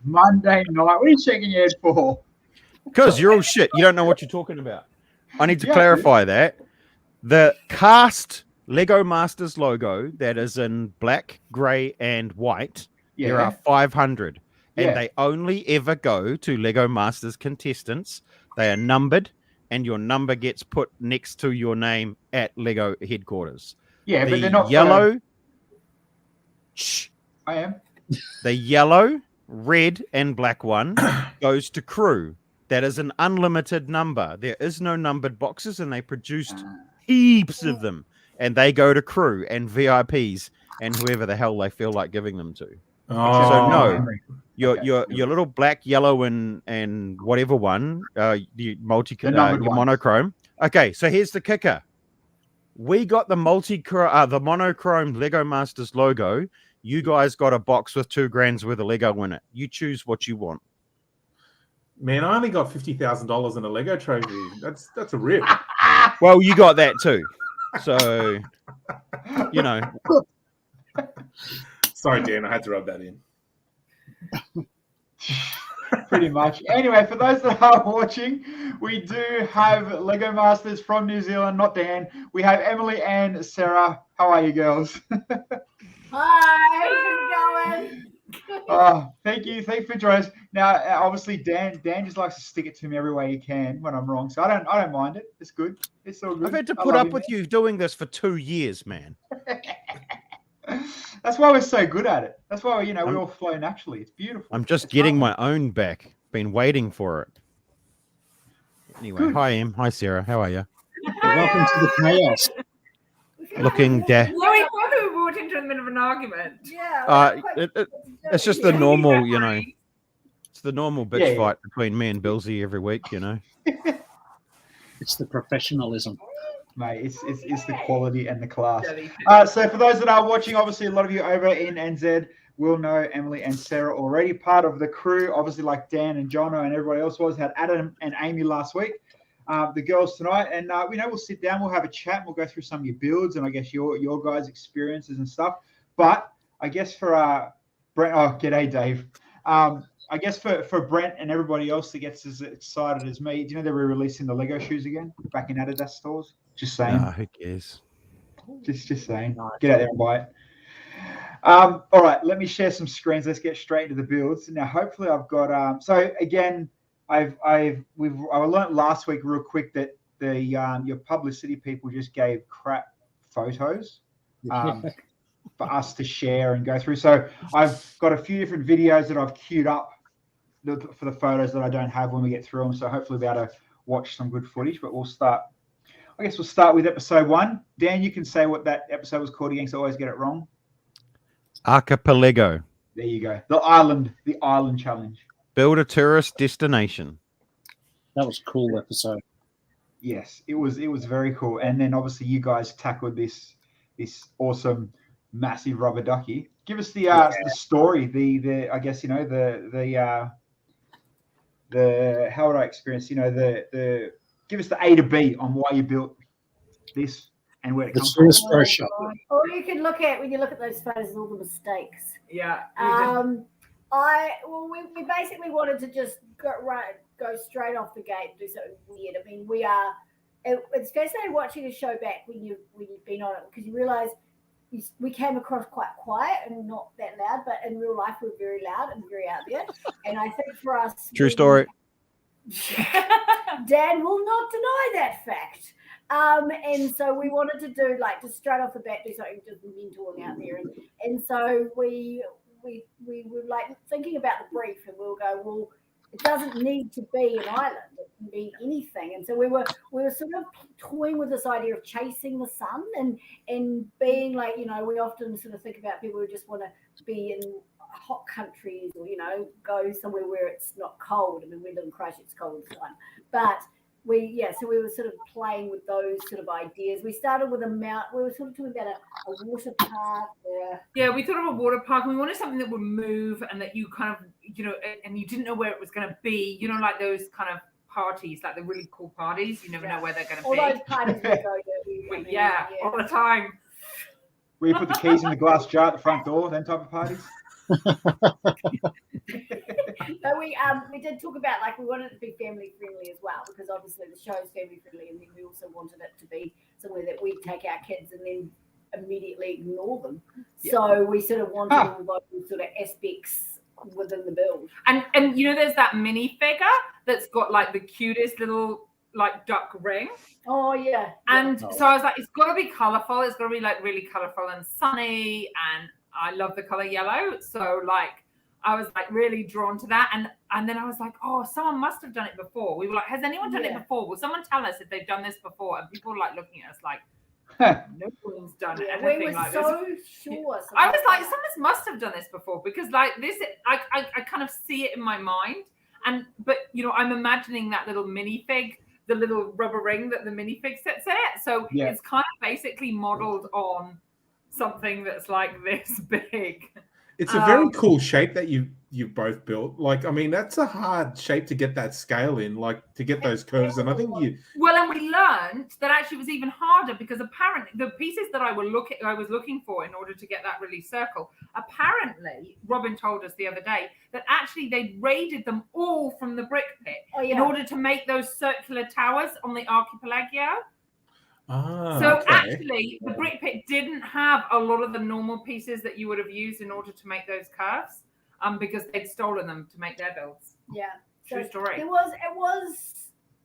Monday night. What are you shaking your head for? Because you're all shit. You don't know what you're talking about. I need to Yeah, clarify that. The cast Lego Masters logo that is in black, grey, and white, there are 500. And they only ever go to Lego Masters contestants. They are numbered, and your number gets put next to your name at Lego headquarters. Yeah, but they're not yellow. Shh. I am. The yellow, red, and black one goes to crew. That is an unlimited number. There is no numbered boxes, and they produced heaps of them. And they go to crew and VIPs and whoever the hell they feel like giving them to. Oh. So no, your little black, yellow, and whatever one, your monochrome. Okay, so here's the kicker. We got the monochrome Lego Masters logo. You guys got a box with $2,000 worth of Lego in it. You choose what you want. Man, I only got $50,000 in a Lego trophy. That's a rip. Well, you got that too. So, you know. Sorry, Dan, I had to rub that in. Pretty much. Anyway, for those that are watching, we do have Lego Masters from New Zealand, not Dan. We have Emily and Sarah. How are you girls? Hi, how's it going? Thank you for joining us. Now, obviously, Dan just likes to stick it to me every way he can when I'm wrong, so I don't mind it. It's good. It's all good. I've had to put up with you doing this for 2 years, man. That's why we're so good at it. That's why we all flow naturally. It's beautiful. I'm just getting my own back. Been waiting for it. Anyway, good. Hi Em. Hi Sarah. How are you? Welcome to the chaos. Looking Yeah, we thought we were walked into the middle of an argument. Yeah. It's just the normal, you know. It's the normal bitch fight between me and Bilsy every week, you know. It's the professionalism. Mate, it's the quality and the class. So for those that are watching, obviously a lot of you over in NZ will know Emily and Sarah already, part of the crew, obviously like Dan and Jono and everybody else had Adam and Amy last week. The girls tonight, and we'll sit down, we'll have a chat, and we'll go through some of your builds and I guess your guys' experiences and stuff. But I guess for Brent, g'day Dave. I guess for Brent and everybody else that gets as excited as me, do you know they're re-releasing the Lego shoes again back in Adidas stores? Just saying. Who cares? Just saying. Get out there and buy it. All right, let me share some screens. Let's get straight into the builds. Now, hopefully, I've got. So again, I learned last week real quick that your publicity people just gave crap photos for us to share and go through. So I've got a few different videos that I've queued up for the photos that I don't have when we get through them. So hopefully, we'll be able to watch some good footage. But we'll start with episode 1. Dan, you can say what that episode was called again, because I always get it wrong. Archipelago. There you go. The island challenge. Build a tourist destination. That was a cool episode. Yes, it was very cool. And then obviously you guys tackled this awesome massive rubber ducky. Give us the story, the I guess the how would I experience, the give us the A to B on why you built this and where it comes from. Or you can look at, when you look at those photos, all the mistakes. Yeah. We basically wanted to just go straight off the gate and do something weird. I mean, it's fascinating watching a show back when you've been on it, because you realise we came across quite quiet and not that loud, but in real life we're very loud and very out there. And I think for us, true story. Dan will not deny that fact. And so we wanted to do, just straight off the bat, do something just mental and out there. And so we were thinking about the brief, and we'll go, well, it doesn't need to be an island; it can be anything. And so we were sort of toying with this idea of chasing the sun and being we often sort of think about people who just want to be in hot countries or go somewhere where it's not cold. I mean, we live in Christchurch, it's cold all the time, but so we were sort of playing with those sort of ideas. We started with we were sort of talking about a water park. We thought of a water park, and we wanted something that would move and that you kind of, and you didn't know where it was going to be, like those kind of parties, like the really cool parties. You never know where they're going to be. All those parties we go to. All the time. Where you put the keys in the glass jar at the front door, them type of parties? But we did talk about like we wanted it to be family friendly as well, because obviously the show is family friendly, and then we also wanted it to be somewhere that we take our kids and then immediately ignore them. Yeah. So we sort of wanted all those sort of aspects within the build. And you know, there's that minifigure that's got like the cutest little like duck ring. Oh yeah. And so I was like, it's got to be colorful. It's got to be like really colorful and sunny. And I love the color yellow. So like, I was like really drawn to that. And then I was like, oh, someone must have done it before. We were like, has anyone done it before? Will someone tell us if they've done this before? And people were like looking at us like, no one's done anything we were like so this. Sure. I was like, someone must have done this before, because like this, I kind of see it in my mind. But you know, I'm imagining that little minifig, the little rubber ring that the minifig sits at. So it's kind of basically modeled on something that's like this big. It's a very cool shape that you both built. Like, I mean, that's a hard shape to get that scale in, like to get those curves. And I think and we learned that actually was even harder, because apparently the pieces that I was looking for in order to get that release circle, apparently Robin told us the other day that actually they raided them all from the brick pit in order to make those circular towers on the archipelago. Actually, the brick pit didn't have a lot of the normal pieces that you would have used in order to make those curves, because they'd stolen them to make their builds. Yeah, true story. It was.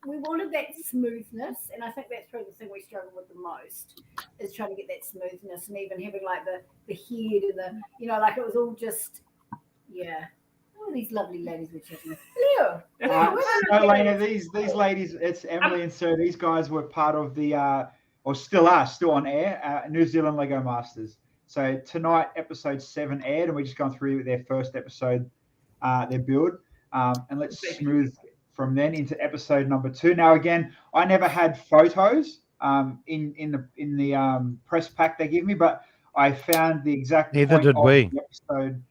We wanted that smoothness, and I think that's probably the thing we struggle with the most, is trying to get that smoothness, and even having like the head and the, you know, like it was all just, Oh, these lovely ladies were chatting. Hello. So, Lena, these ladies, it's Emily and Sir. These guys were part of the, or still on air, New Zealand Lego Masters. So tonight, episode 7 aired, and we're just going through their first episode, their build. And let's smooth from then into episode number 2. Now, again, I never had photos in the press pack they give me, but I found the exact Neither did we. Episode.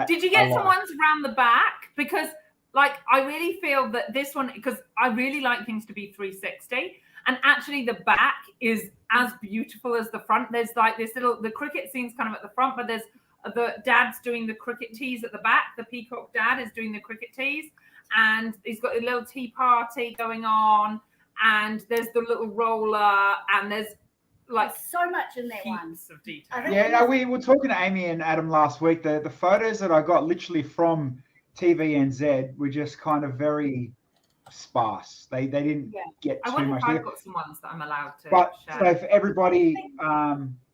Did you get some ones around the back? Because like I really feel that this one, because I really like things to be 360, and actually the back is as beautiful as the front. There's like this the cricket scene's kind of at the front, but there's the dad's doing the cricket tees at the back. The peacock dad is doing the cricket tees, and he's got a little tea party going on, and there's the little roller, and there's like so much in that one of detail. Yeah, we were talking to Amy and Adam last week. The photos that I got literally from TVNZ were just kind of very sparse. They didn't get too much. I've got some ones that I'm allowed to share. So for everybody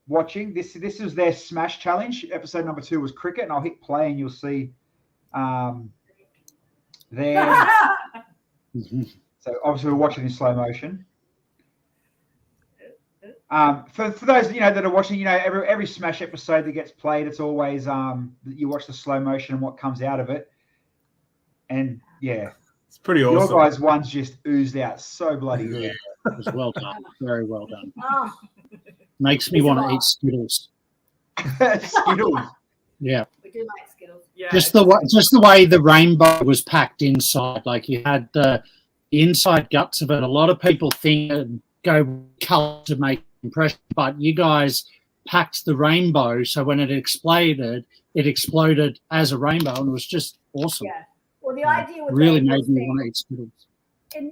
watching, this is their Smash Challenge. Episode number 2 was cricket, and I'll hit play and you'll see there. So obviously we're watching in slow motion. For those that are watching, every Smash episode that gets played, it's always you watch the slow motion and what comes out of it, and it's pretty awesome. Your guys' ones just oozed out so bloody good. It was well done, very well done. Makes me want to eat Skittles. Skittles. Yeah. We do like Skittles. Yeah. Just the way the rainbow was packed inside, like you had the inside guts of it. A lot of people think go colour to make impression, but you guys packed the rainbow, so when it exploded as a rainbow, and it was just awesome. Yeah. Well, the idea was really made me want to eat Skittles.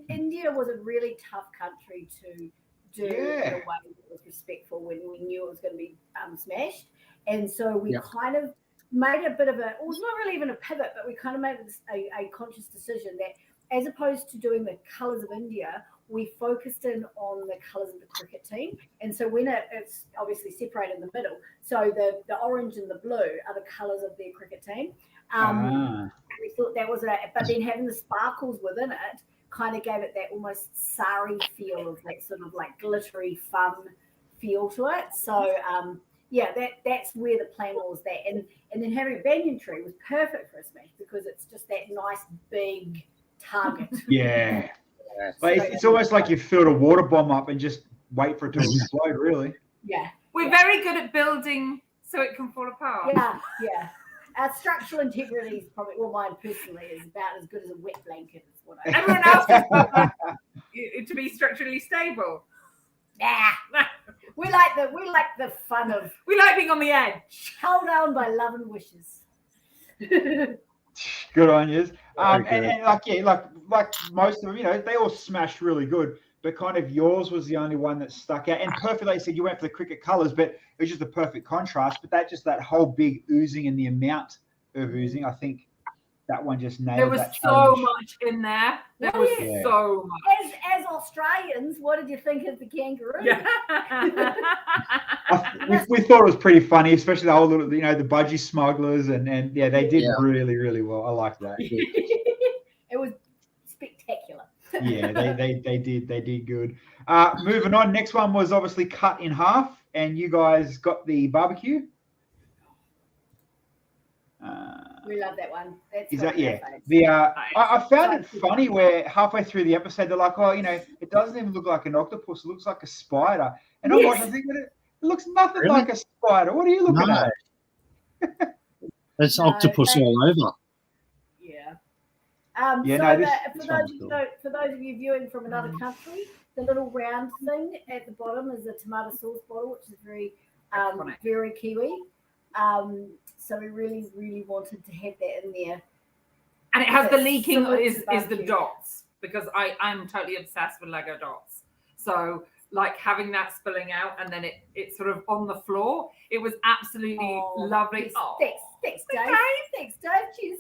India was a really tough country to do in a way that was respectful when we knew it was going to be smashed, and so we kind of made a bit of it was not really even a pivot, but we kind of made a conscious decision that as opposed to doing the colours of India, we focused in on the colours of the cricket team. And so when it's obviously separated in the middle, so the orange and the blue are the colours of their cricket team. We thought that was but then having the sparkles within it kind of gave it that almost sari feel of that sort of like glittery fun feel to it. So that's where the plan was that. And then having a banyan tree was perfect for a smash because it's just that nice big target. Yeah. Like it's almost like you filled a water bomb up and just wait for it to explode, really. Yeah. We're very good at building so it can fall apart. Yeah. Our structural integrity is probably, mine personally, is about as good as a wet blanket. Is what Everyone else is to be structurally stable. We like the fun of. We like being on the edge. Held down by love and wishes. Good on you. And like most of them, they all smashed really good. But kind of yours was the only one that stuck out. And perfect, like you said, you went for the cricket colours, but it was just a perfect contrast. But that whole big oozing and the amount of oozing, I think that one just nailed. There was that so much in there. There was so much. As Australians, what did you think of the kangaroo? Yeah. we thought it was pretty funny, especially the whole little, the budgie smugglers, and they did really, really well. I like that. It was spectacular. Yeah, they did good. Moving on, next one was obviously cut in half, and you guys got the barbecue. We love that one. I found it funny where halfway through the episode they're like, it doesn't even look like an octopus, it looks like a spider. And I'm watching, thinking, it looks nothing like a spider. What are you looking at? That's octopus all over. Yeah. For those of you viewing from another country, the little round thing at the bottom is a tomato sauce bottle, which is very very Kiwi. So we really, really wanted to have that in there. And it has the leaking is the dots, because I'm totally obsessed with Lego dots. So like having that spilling out and then it's sort of on the floor. It was absolutely lovely. Thanks, Dave. Thanks, Dave. Cheers.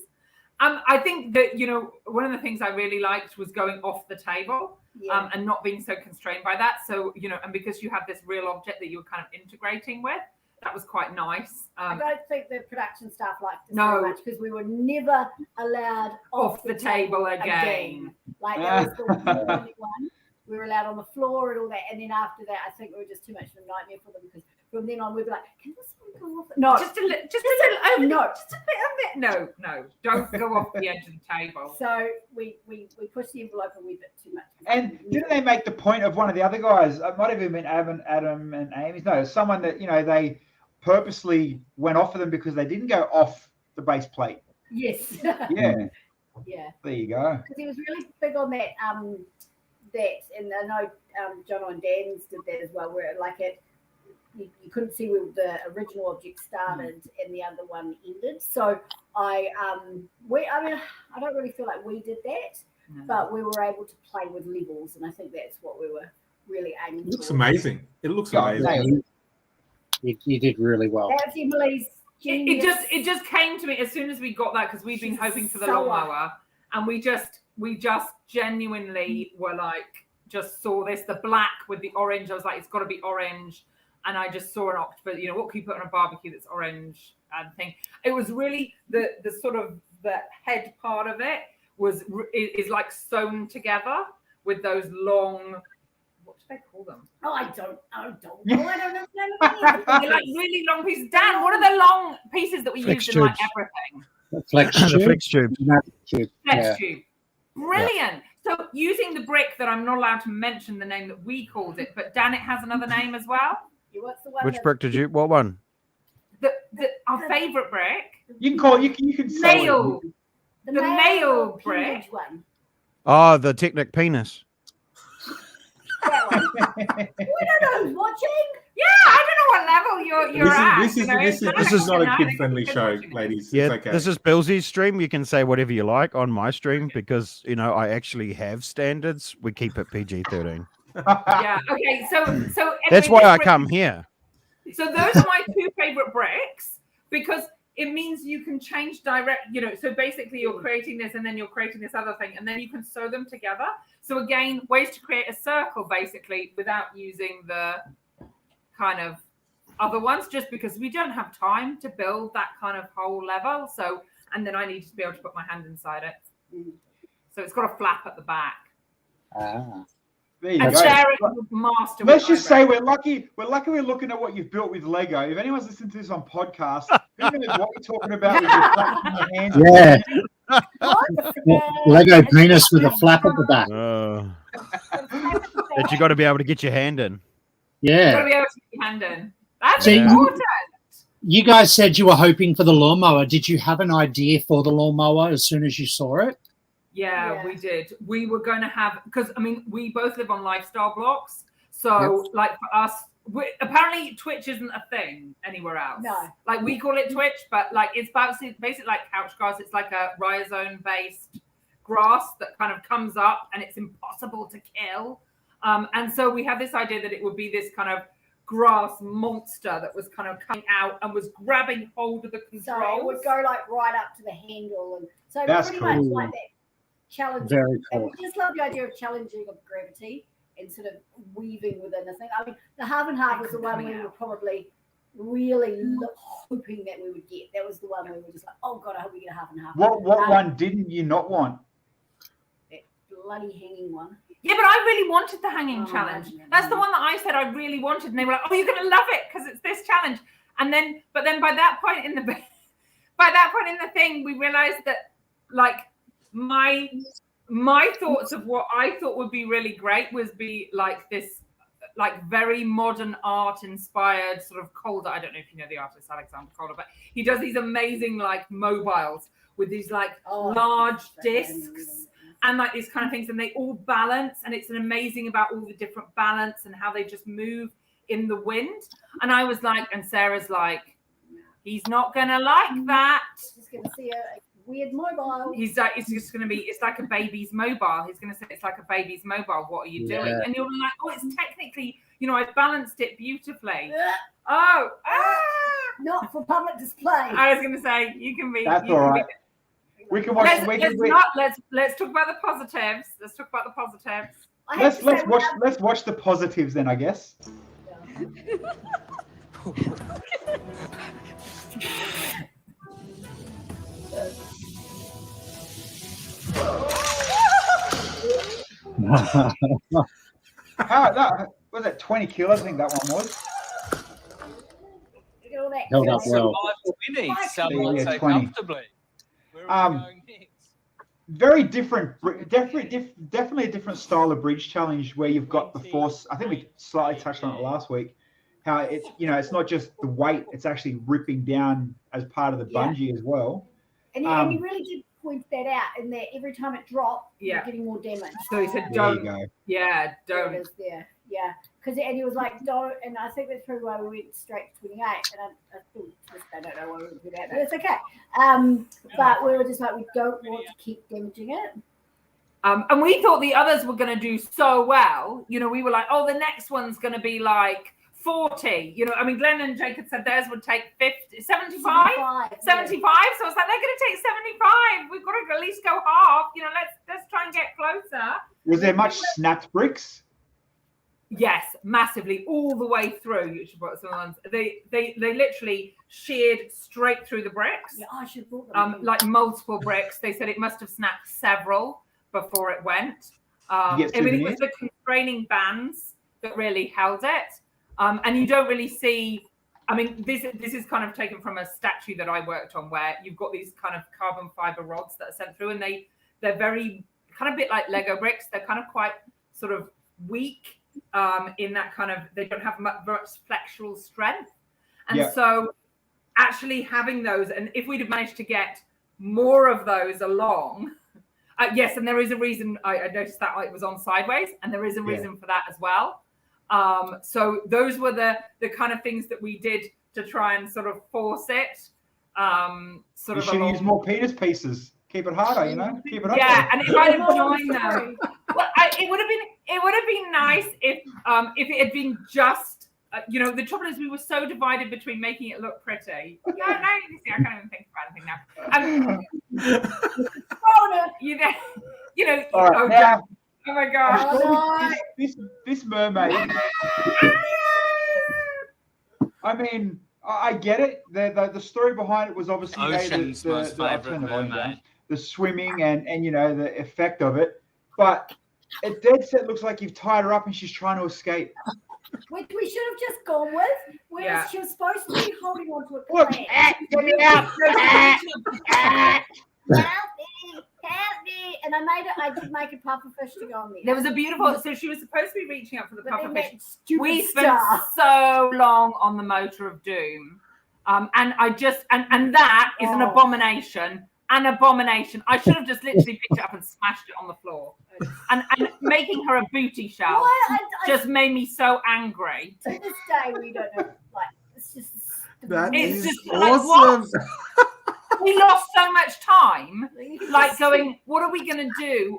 I think that, one of the things I really liked was going off the table and not being so constrained by that. So, and because you have this real object that you were kind of integrating with, that was quite nice. I don't think the production staff liked it so much because we were never allowed off the table again. Like that was the only one. We were allowed on the floor and all that. And then after that, I think we were just too much of a nightmare for them, because from then on we'd be like, can this one go off? No, just a little. No, just a bit. No, don't go off the edge of the table. So we pushed the envelope a wee bit too much. And didn't they make the point of one of the other guys? It might have even been Adam and Amy. No, someone that they purposely went off of them because they didn't go off the base plate. Yes. Yeah. There you go. Because he was really big on that. And I know John and Dan's did that as well, where like you couldn't see where the original object started and the other one ended. So I don't really feel like we did that, but we were able to play with levels, and I think that's what we were really aiming for. It looks amazing. It looks amazing. You did really well. That's Emily's genius. It just came to me as soon as we got that, because we've been hoping for the lawnmower, and we just genuinely were like, just saw this, the black with the orange. I was like, it's got to be orange. And I just saw an octopus, what can you put on a barbecue that's orange and thing. It was really the sort of the head part of it is like sewn together with those long, what do they call them? I don't know. I don't know. They're like really long pieces. Dan, what are the long pieces that we use in like everything? Flex tube. Flex tube. Brilliant. So using the brick that I'm not allowed to mention the name that we called it, but Dan, it has another name as well. What's the one? Which brick did you? What one? Our favourite brick. You can call it. You can say the male brick. One. Oh, the Technic penis. That one. We don't know who's watching. Yeah, I don't know what level you're at. This is not a kid-friendly show, ladies. Yeah, it's okay. This is Bilsy's stream. You can say whatever you like on my stream, because I actually have standards. We keep it PG-13. Yeah. Okay. So anyway, that's why I come here. So those are my two favorite bricks, because it means you can change so basically you're creating this and then you're creating this other thing, and then you can sew them together. So again, ways to create a circle basically without using the kind of other ones, just because we don't have time to build that kind of whole level. So, and then I need to be able to put my hand inside it. So it's got a flap at the back. There you go. Let's just say we're lucky. We're looking at what you've built with Lego. If anyone's listening to this on podcast, who knows what we're talking about with your flap in your hands? Yeah. Lego penis with a flap at the back. That you got to be able to get your hand in. Yeah. Got to be able to get your hand in. That's important. You guys said you were hoping for the lawnmower. Did you have an idea for the lawnmower as soon as you saw it? Yeah, we did. We were going to have, because we both live on lifestyle blocks. So like for us, apparently Twitch isn't a thing anywhere else. No. Like we call it Twitch, but like it's basically like couch grass. It's like a rhizome based grass that kind of comes up and it's impossible to kill. And so we had this idea that it would be this kind of grass monster that was kind of coming out and was grabbing hold of the controls. So it would go like right up to the handle, and so That's pretty cool. much like that challenging. Very cool. And we just love the idea of challenging of gravity and sort of weaving within the thing. I mean, the half and half was the one we were probably really hoping that we would get. That was the one we were just like, oh god, I hope we get a half and half. What one didn't you not want? That bloody hanging one. Yeah, but I really wanted the hanging challenge. Yeah. That's the one that I said I really wanted, and they were like, "Oh, you're going to love it because it's this challenge." And then, but then by that point in the thing, we realized that like my thoughts of what I thought would be really great was be like this, like very modern art inspired sort of Calder. I don't know if you know the artist Alexander Calder, but he does these amazing like mobiles with these like large discs. And like these kind of things, and they all balance, and it's amazing about all the different balance and how they just move in the wind. And I was like, and Sarah's like, he's not gonna like that. He's gonna see a weird mobile. He's like, it's just gonna be, it's like a baby's mobile. He's gonna say it's like a baby's mobile. What are you doing? And you're like, oh, it's technically, you know, I balanced it beautifully. Not for public display. I was gonna say you can be. That's all right. We can watch. Let's talk about the positives. Let's talk about the positives. Let's watch the positives then, I guess. That was it. 20 kilos, I think that one was. Look at all that. Held up well. So comfortably. Where are we going next? Very different, definitely a different style of bridge challenge where you've got the force. I think we slightly touched on it last week. How it's, you know, it's not just the weight; it's actually ripping down as part of the bungee as well. And he really did point that out, in that every time it dropped, you're getting more damage. So he said, There you go. Yeah, don't. There it is there. Yeah. Because he was like, don't, and I think that's probably why we went straight to 28. And I don't know why we went to that, but it's okay. But we were just like, we don't want to keep damaging it. And we thought the others were going to do so well. You know, we were like, oh, the next one's going to be like 40. You know, I mean, Glenn and Jacob said theirs would take 50, 75? 75. So I was like, they're going to take 75. We've got to at least go half. You know, let's try and get closer. Was there much snapped bricks? Yes, massively, all the way through. You should put some ones. They literally sheared straight through the bricks. Yeah, I should have brought them. Like multiple bricks. They said it must have snapped several before it went. I mean, it was the constraining bands that really held it. And you don't really see. I mean, this is kind of taken from a statue that I worked on, where you've got these kind of carbon fiber rods that are sent through, and they're very kind of a bit like Lego bricks. They're kind of quite sort of weak. In that kind of, they don't have much flexural strength, and so actually having those, and if we'd have managed to get more of those along, yes, and there is a reason. I noticed that it was on sideways, and there is a reason for that as well. So those were the kind of things that we did to try and sort of force it. You should use more Peter's pieces. Keep it harder, you know. Keep it up. Yeah, and if I'd have joined them, well, it would have been nice if it had been just, you know, the trouble is we were so divided between making it look pretty. No, you can see, I can't even think about anything now. You know. All right, oh my gosh. This mermaid. I mean, I get it. The story behind it was obviously Ocean's most favourite mermaid. The swimming and you know the effect of it, but it dead set looks like you've tied her up and she's trying to escape. Which we should have just gone with. Whereas she was supposed to be holding on to a Look, plant. get me out! Help me! And I did make a puffer fish to go on there. There was a beautiful. So she was supposed to be reaching up for the puffer fish. We spent star. so long on the Motor of Doom, and I just and that is an abomination. an abomination. I should have just literally picked it up and smashed it on the floor. And making her a booty shelf just made me so angry. To this day, we don't know. Like, it's just. It's just awesome. Like, we lost so much time, like going, what are we going to do?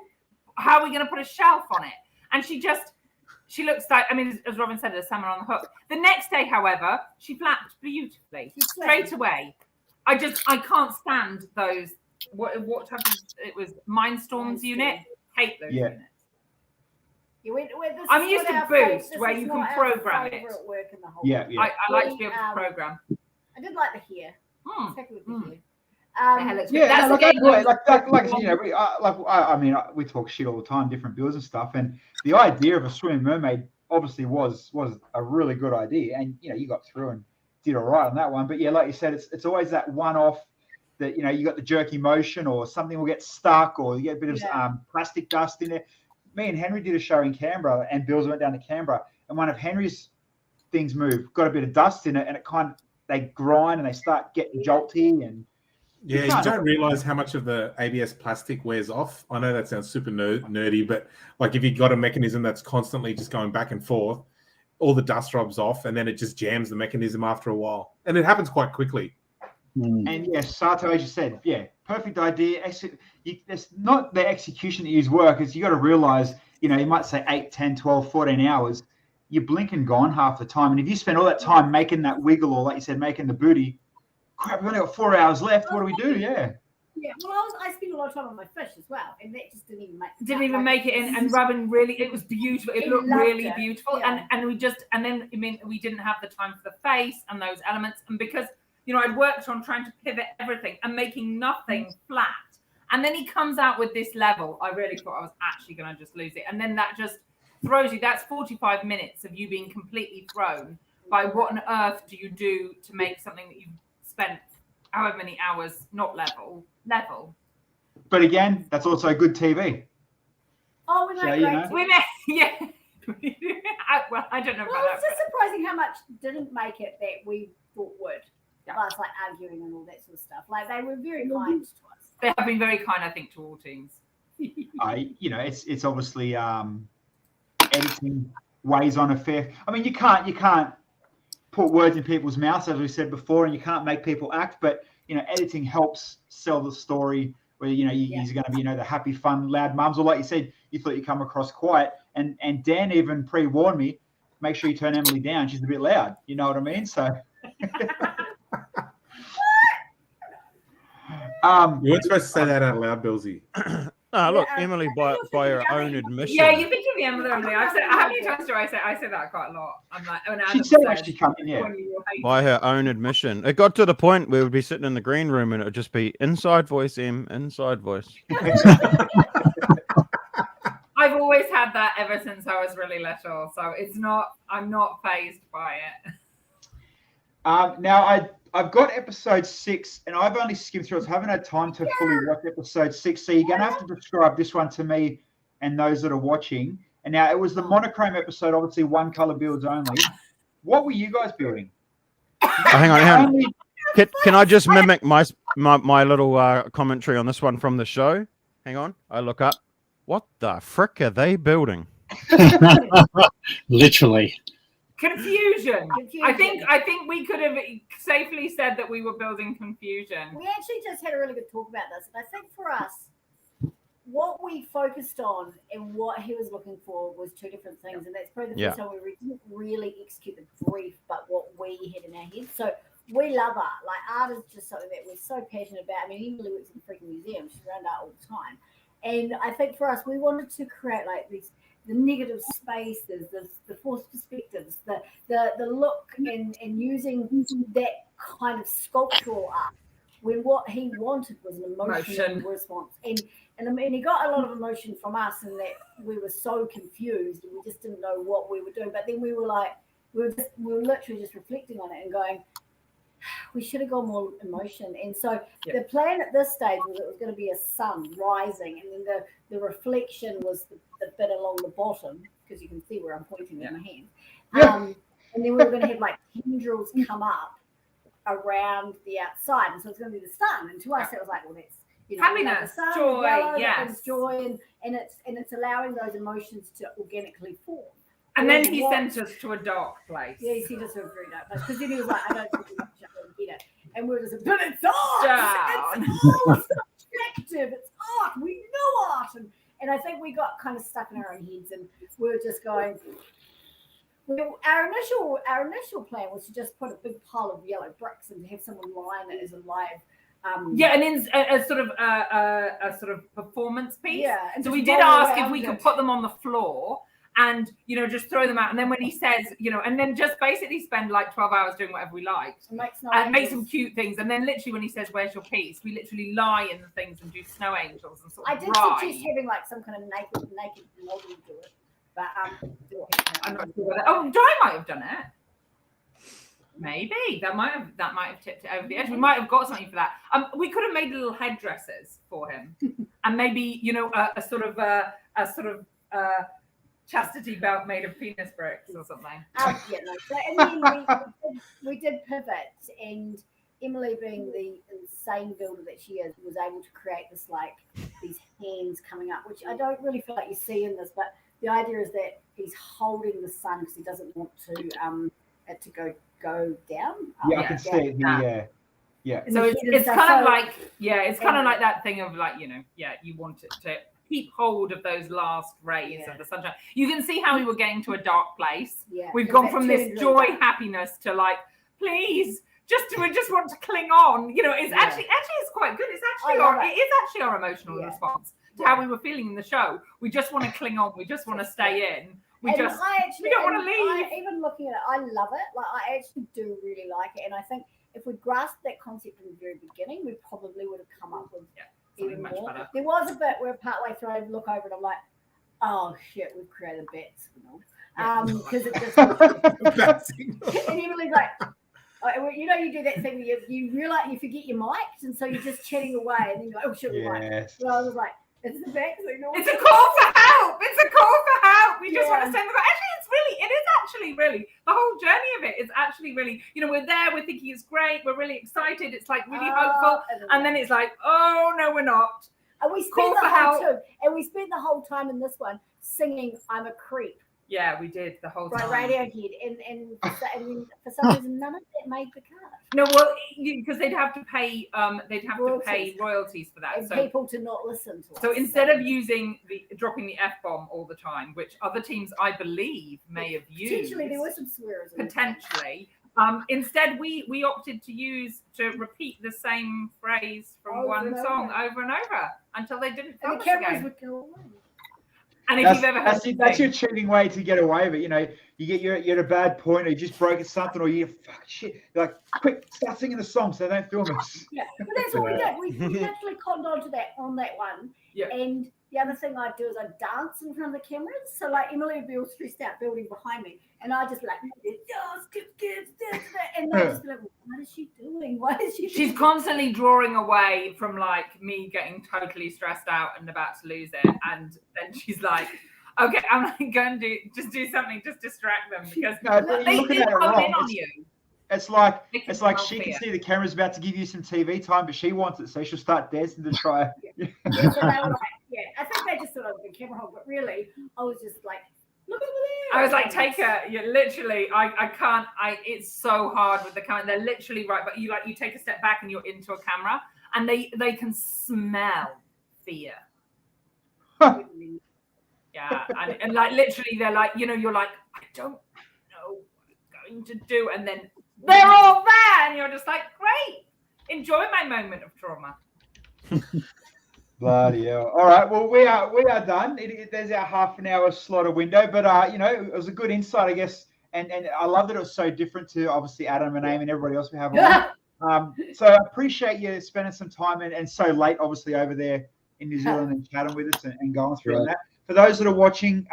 How are we going to put a shelf on it? And she looks like, I mean, as Robin said, there's salmon on the hook. The next day, however, she flapped beautifully straight away. I can't stand those. What type of, it was Mindstorms unit? Hate those units. I'm used to Boost, where you can program it. I like to be able to program. I did like the hair. Especially with the hair. I mean, we talk shit all the time, different builds and stuff, and the idea of a swimming mermaid obviously was a really good idea, and you got through and did all right on that one. But yeah, like you said, it's always that one-off that you got the jerky motion or something will get stuck or you get a bit of plastic dust in there. Me and Henry did a show in Canberra, and Bills went down to Canberra, and one of Henry's things moved, got a bit of dust in it, and they grind and they start getting jolty and. Yeah, you don't realize how much of the ABS plastic wears off. I know that sounds super nerdy, but like if you've got a mechanism that's constantly just going back and forth, all the dust rubs off and then it just jams the mechanism after a while. And it happens quite quickly. And yes, Sato, as you said, perfect idea. It's not the execution that use work. It's you got to realize, you might say 8, 10, 12, 14 hours. You're blinking gone half the time. And if you spend all that time making that wiggle or, like you said, making the booty, crap, we've only got 4 hours left. What do we do? Yeah. Well, I spent a lot of time on my fish as well, and that just didn't even make it in. And Robin it was beautiful. It looked really beautiful, and we didn't have the time for the face and those elements, and because I'd worked on trying to pivot everything and making nothing flat, and then he comes out with this level. I really thought I was actually going to just lose it, and then that just throws you. That's 45 minutes of you being completely thrown by what on earth do you do to make something that you've spent however many hours not level. But again, that's also good TV. Oh, we made well, I don't know about that. It's just surprising how much didn't make it that we thought would. Us like arguing and all that sort of stuff. Like they were very kind to us. They have been very kind, I think, to all teams. It's obviously editing weighs on a fair. I mean, you can't put words in people's mouths, as we said before, and you can't make people act, but editing helps sell the story where you're going to be the happy, fun, loud mums, or like you said, you thought you come across quiet, and Dan even pre-warned me, make sure you turn Emily down, she's a bit loud, you know what I mean? So you weren't supposed to say that out loud, Bilsy. Look, Emily, by her own admission. Yeah, you think of Emily. I've said how many times do I say that quite a lot? I'm like, she said when she come in, by her own admission. It got to the point where we'd be sitting in the green room and it would just be inside voice, inside voice. I've always had that ever since I was really little, so I'm not fazed by it. Now I've got episode 6, and I've only skimmed through it. So I haven't had time to fully watch episode 6. So you're going to have to describe this one to me and those that are watching. And now it was the monochrome episode, obviously one color builds only. What were you guys building? Hang on. Can I just mimic my little commentary on this one from the show? Hang on. I look up. What the frick are they building? Literally. Confusion. I think we could have safely said that we were building confusion. We actually just had a really good talk about this, and I think for us, what we focused on and what he was looking for was two different things, and that's probably the first time we didn't really execute the brief, but what we had in our heads. So we love art. Like art is just something that we're so passionate about. I mean, Emily works in the freaking museum; she's around art all the time, and I think for us, we wanted to create like these. The negative spaces, the forced perspectives, the look, and using that kind of sculptural art, when what he wanted was an emotional response, and I mean he got a lot of emotion from us, and that we were so confused and we just didn't know what we were doing. But then we were like, we were literally just reflecting on it and going, we should have gone more emotion. And so the plan at this stage was it was going to be a sun rising, and then the reflection was the bit along the bottom, because you can see where I'm pointing with my hand. And then we were going to have like tendrils come up around the outside, and so it's going to be the sun. And to us, it was like, well, you know, happiness, sun, joy, yellow, yes, joy, and it's allowing those emotions to organically form. And then he sent us to a dark place. Yeah, he sent us to a very dark place because then he was like, I don't think you get it, and we were just like, but it's art, it's subjective, it's art, we know art, and I think we got kind of stuck in our own heads, and we were just going. Our initial plan was to just put a big pile of yellow bricks and to have someone line it as a live. And in a sort of performance piece. Yeah, and so we did ask if we could put them on the floor and just throw them out. And then when he says, and then just basically spend like 12 hours doing whatever we liked, and make some cute things. And then literally when he says, "Where's your piece?" we literally lie in the things and do snow angels and sort of. I did suggest having like some kind of naked model do it. But I'm not sure whether. Oh, Di might have done it. Maybe that might have tipped it over the edge. We might have got something for that. We could have made little headdresses for him, and maybe a sort of chastity belt made of penis bricks or something. So and then we did pivot, and Emily, being the insane builder that she is, was able to create this these hands coming up, which I don't really feel like you see in this, but. The idea is that he's holding the sun because he doesn't want it to go down. I can see it. Yeah. So it's kind of like like that thing of you want it to keep hold of those last rays of the sunshine. You can see how we were getting to a dark place. Yeah. We've gone from this joy, happiness to please. We just want to cling on. It's actually it's quite good. It is actually our emotional response to how we were feeling in the show. We just want to cling on. We just want to stay in. We don't want to leave. Even looking at it, I love it. I actually do really like it, and I think if we grasped that concept in the very beginning, we probably would have come up with even much more. better. There was a bit where partway through I look over and I'm like, oh shit, we've created a bat signal. Because it just and Emily's like. You do that thing where you realize you forget your mics, and so you're just chatting away, and then you go, "Oh shit, we're right." So I was like, "It's a back signal. It's a call for help. It's a call for help. We just want to send them." Actually, it is actually really the whole journey of it is actually really. We're there. We're thinking it's great. We're really excited. It's really hopeful, and then it's like, "Oh no, we're not." And we spent the whole time in this one singing "I'm a Creep." Yeah, we did the whole time. Radiohead, and for some reason none of that made the cut. No, well, because they'd have to pay royalties for that, and people to not listen to us. So instead of dropping the F-bomb all the time, which other teams I believe may have used, potentially there were some swears. Potentially, instead we opted to repeat the same phrase from one song over and over until they didn't. And the cameras would go away. And if you've ever heard that's your cheating way to get away with it. You're at a bad point, or you just broke something, or you fuck shit. You're like, quick, start singing the song so they don't film us. Yeah, but that's what we did. We actually conned onto that on that one. Yeah. And the other thing I'd do is I'd dance in front of the cameras. So Emily would be all stressed out building behind me, and I just and they just be like, what is she doing? Why is she? She's constantly drawing away from me getting totally stressed out and about to lose it, and then she's like, okay, I'm going to do something, just distract them because they come in on you. It's like she can see the camera's about to give you some TV time, but she wants it, so she'll start dancing to try. So they were I think they just thought I was a camera hog, but really, I was just like, look over there. I was like, take her. You literally, I can't. It's so hard with the camera. They're literally right, but you take a step back and you're into a camera, and they can smell fear. Yeah, and literally, they're like, you're like, I don't know what I'm going to do, and then they're all there, and you're just like, great, enjoy my moment of trauma. Bloody hell! All right, well, we are done. There's our half an hour slot of window, but it was a good insight, I guess, and I love that it was so different to obviously Adam and Amy and everybody else we have on. So I appreciate you spending some time and so late, obviously, over there in New Zealand and chatting with us and going through that. For those that are watching,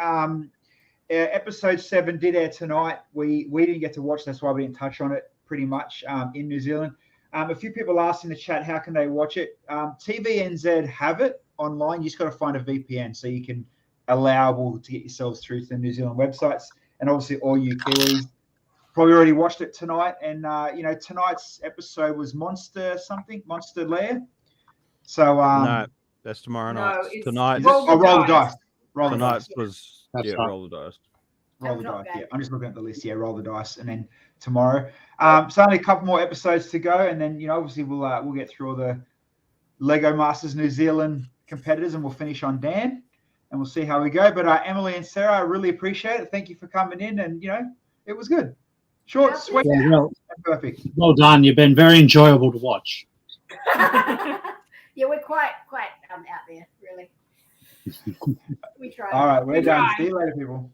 episode 7 did air tonight. We didn't get to watch, that's why we didn't touch on it pretty much in New Zealand. A few people asked in the chat, how can they watch it? TVNZ have it online. You just got to find a VPN so you can allowable to get yourselves through to the New Zealand websites. And obviously all you Kiwis probably already watched it tonight. And, tonight's episode was Monster Lair. So no, that's tomorrow night. it's Tonight. Roll the roll the dice. dice. Roll the Tonight dice. was That's right. roll the dice. Roll the dice. Yeah, I'm just looking at the list. Yeah, roll the dice, and then tomorrow. So only a couple more episodes to go, and then obviously we'll get through all the Lego Masters New Zealand competitors, and we'll finish on Dan, and we'll see how we go. But Emily and Sarah, I really appreciate it. Thank you for coming in, and it was good, short, sweet, and perfect. Well done. You've been very enjoyable to watch. Yeah, we're quite out there, really. We try. All right, we're done. See you later, people.